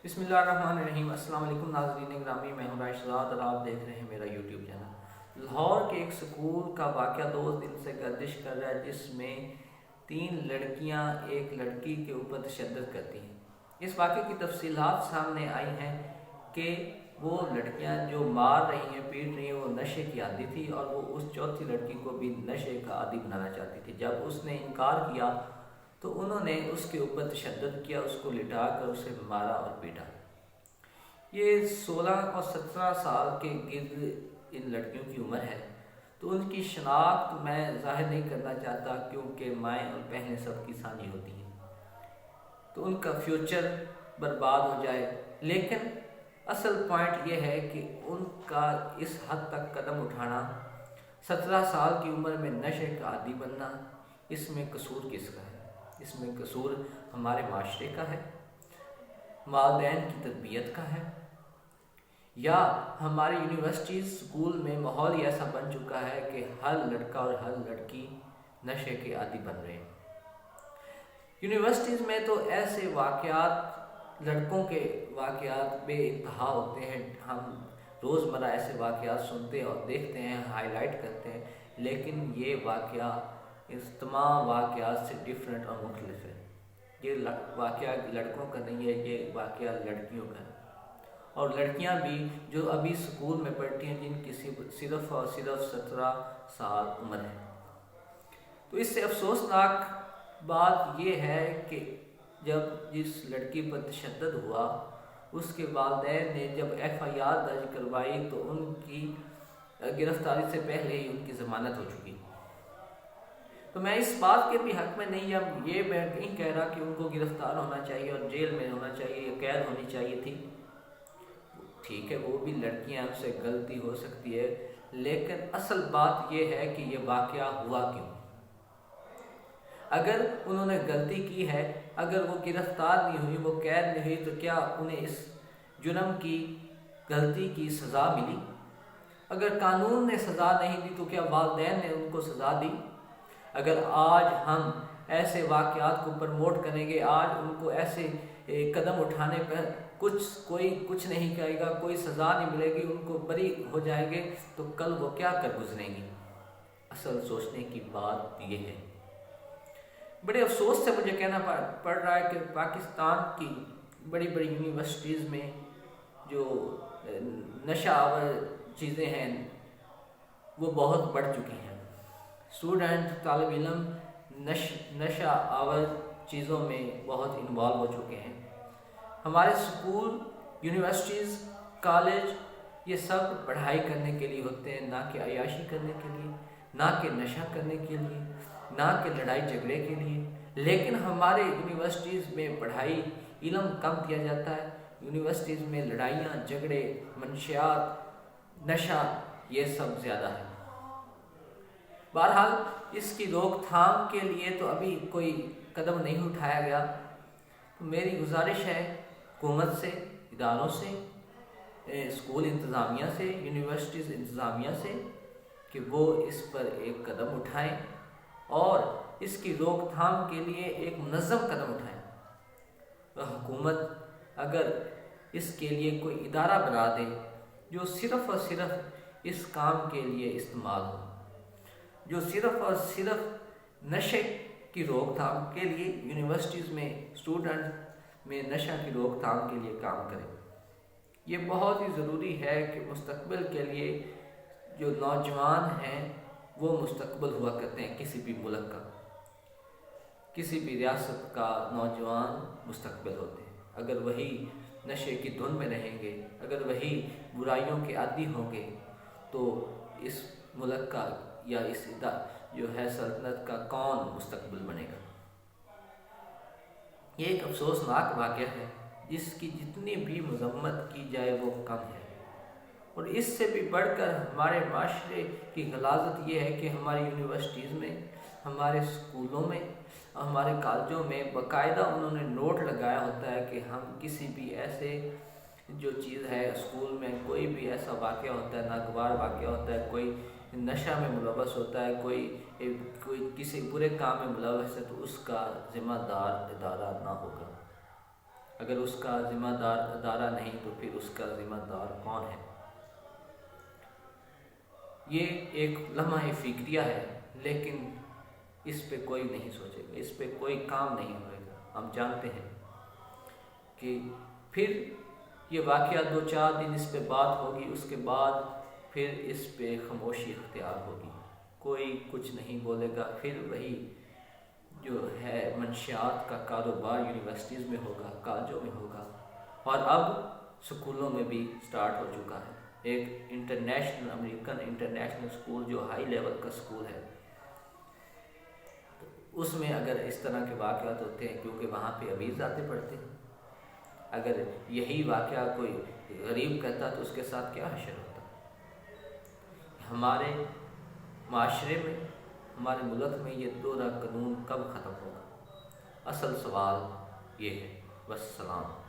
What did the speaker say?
بسم اللہ الرحمن الرحیم۔ السلام علیکم ناظرین گرامی، میں ہوں راشداد اور آپ دیکھ رہے ہیں میرا یوٹیوب چینل۔ لاہور کے ایک سکول کا واقعہ 2 دن سے گردش کر رہا ہے، جس میں 3 لڑکیاں ایک لڑکی کے اوپر تشدد کرتی ہیں۔ اس واقعے کی تفصیلات سامنے آئی ہیں کہ وہ لڑکیاں جو مار رہی ہیں، پیٹ رہی ہیں، وہ نشے کی عادی تھی اور وہ اس چوتھی لڑکی کو بھی نشے کا عادی بنانا چاہتی تھی۔ جب اس نے انکار کیا تو انہوں نے اس کے اوپر تشدد کیا، اس کو لٹا کر اسے مارا اور پیٹا۔ یہ 16 اور 17 سال کے گرد ان لڑکیوں کی عمر ہے، تو ان کی شناخت میں ظاہر نہیں کرنا چاہتا، کیونکہ مائیں اور بہنیں سب کی سانجھی ہوتی ہیں تو ان کا فیوچر برباد ہو جائے۔ لیکن اصل پوائنٹ یہ ہے کہ ان کا اس حد تک قدم اٹھانا، 17 سال کی عمر میں نشے کا عادی بننا، اس میں قصور کس کا ہے؟ اس میں قصور ہمارے معاشرے کا ہے، والدین کی تربیت کا ہے، یا ہماری یونیورسٹیز سکول میں ماحول ہی ایسا بن چکا ہے کہ ہر لڑکا اور ہر لڑکی نشے کے عادی بن رہے ہیں۔ یونیورسٹیز میں تو ایسے واقعات، لڑکوں کے واقعات بے انتہا ہوتے ہیں، ہم روزمرہ ایسے واقعات سنتے اور دیکھتے ہیں، ہائی لائٹ کرتے ہیں، لیکن یہ واقعہ اس تمام واقعات سے ڈیفرنٹ اور مختلف ہے۔ یہ واقعہ لڑکوں کا نہیں ہے، یہ واقعہ لڑکیوں کا ہے، اور لڑکیاں بھی جو ابھی سکول میں پڑھتی ہیں، جن کی صرف اور صرف 17 سال عمر ہے۔ تو اس سے افسوسناک بات یہ ہے کہ جب جس لڑکی پر تشدد ہوا، اس کے والدین نے جب FIR درج کروائی تو ان کی گرفتاری سے پہلے ہی ان کی ضمانت ہو چکی۔ تو میں اس بات کے بھی حق میں نہیں، اب یہ میں نہیں کہہ رہا کہ ان کو گرفتار ہونا چاہیے اور جیل میں ہونا چاہیے یا قید ہونی چاہیے تھی۔ ٹھیک ہے، وہ بھی لڑکیاں، ان سے غلطی ہو سکتی ہے، لیکن اصل بات یہ ہے کہ یہ واقعہ ہوا کیوں؟ اگر انہوں نے غلطی کی ہے، اگر وہ گرفتار نہیں ہوئی، وہ قید نہیں ہوئی، تو کیا انہیں اس جرم کی، غلطی کی سزا ملی؟ اگر قانون نے سزا نہیں دی تو کیا والدین نے ان کو سزا دی؟ اگر آج ہم ایسے واقعات کو پروموٹ کریں گے، آج ان کو ایسے قدم اٹھانے پر کوئی کچھ نہیں کہے گا، کوئی سزا نہیں ملے گی، ان کو بری ہو جائیں گے، تو کل وہ کیا کر گزریں گی؟ اصل سوچنے کی بات یہ ہے۔ بڑے افسوس سے مجھے کہنا پڑ رہا ہے کہ پاکستان کی بڑی بڑی یونیورسٹیز میں جو نشہ آور چیزیں ہیں وہ بہت بڑھ چکی ہیں۔ اسٹوڈنٹ، طالب علم نشہ آور چیزوں میں بہت انوالو ہو چکے ہیں۔ ہمارے سکول، یونیورسٹیز، کالج، یہ سب پڑھائی کرنے کے لیے ہوتے ہیں، نہ کہ عیاشی کرنے کے لیے، نہ کہ نشہ کرنے کے لیے، نہ کہ لڑائی جھگڑے کے لیے۔ لیکن ہمارے یونیورسٹیز میں پڑھائی، علم کم دیا جاتا ہے، یونیورسٹیز میں لڑائیاں، جھگڑے، منشیات، نشہ، یہ سب زیادہ ہے۔ بہرحال اس کی روک تھام کے لیے تو ابھی کوئی قدم نہیں اٹھایا گیا، تو میری گزارش ہے حکومت سے، اداروں سے، اسکول انتظامیہ سے، یونیورسٹیز انتظامیہ سے، کہ وہ اس پر ایک قدم اٹھائیں اور اس کی روک تھام کے لیے ایک منظم قدم اٹھائیں۔ حکومت اگر اس کے لیے کوئی ادارہ بنا دے جو صرف اور صرف اس کام کے لیے استعمال ہو، جو صرف اور صرف نشے کی روک تھام کے لیے یونیورسٹیز میں اسٹوڈنٹ میں نشہ کی روک تھام کے لیے کام کرے، یہ بہت ہی ضروری ہے کہ مستقبل کے لیے جو نوجوان ہیں وہ مستقبل ہوا کرتے ہیں کسی بھی ملک کا، کسی بھی ریاست کا نوجوان مستقبل ہوتے ہیں۔ اگر وہی نشے کی دھن میں رہیں گے، اگر وہی برائیوں کے عادی ہوں گے، تو اس ملک کا یا اس جو ہے سلطنت کا کون مستقبل بنے گا؟ یہ ایک افسوسناک واقعہ ہے، جس کی جتنی بھی مذمت کی جائے وہ کم ہے۔ اور اس سے بھی بڑھ کر ہمارے معاشرے کی غلاظت یہ ہے کہ ہماری یونیورسٹیز میں، ہمارے اسکولوں میں، ہمارے کالجوں میں باقاعدہ انہوں نے نوٹ لگایا ہوتا ہے کہ ہم کسی بھی ایسے جو چیز ہے، اسکول میں کوئی بھی ایسا واقعہ ہوتا ہے، ناگوار واقعہ ہوتا ہے، کوئی نشہ میں ملوث ہوتا ہے، کوئی کسی برے کام میں ملوث ہے، تو اس کا ذمہ دار ادارہ نہ ہوگا۔ اگر اس کا ذمہ دار ادارہ نہیں تو پھر اس کا ذمہ دار کون ہے؟ یہ ایک لمحہ فکریہ ہے، لیکن اس پہ کوئی نہیں سوچے گا، اس پہ کوئی کام نہیں ہوئے گا۔ ہم جانتے ہیں کہ پھر یہ واقعہ 2-4 دن اس پہ بات ہوگی، اس کے بعد پھر اس پہ خاموشی اختیار ہوگی، کوئی کچھ نہیں بولے گا۔ پھر وہی جو ہے منشیات کا کاروبار یونیورسٹیز میں ہوگا، کالجوں میں ہوگا، اور اب سکولوں میں بھی سٹارٹ ہو چکا ہے۔ ایک انٹرنیشنل امریکن انٹرنیشنل سکول جو ہائی لیول کا سکول ہے، اس میں اگر اس طرح کے واقعات ہوتے ہیں، کیونکہ وہاں پہ امیر ذاتیں پڑھتے ہیں، اگر یہی واقعہ کوئی غریب کہتا تو اس کے ساتھ کیا حشر ہوتا؟ ہمارے معاشرے میں، ہمارے ملک میں یہ دورہ قانون کب ختم ہوگا؟ اصل سوال یہ ہے۔ والسلام۔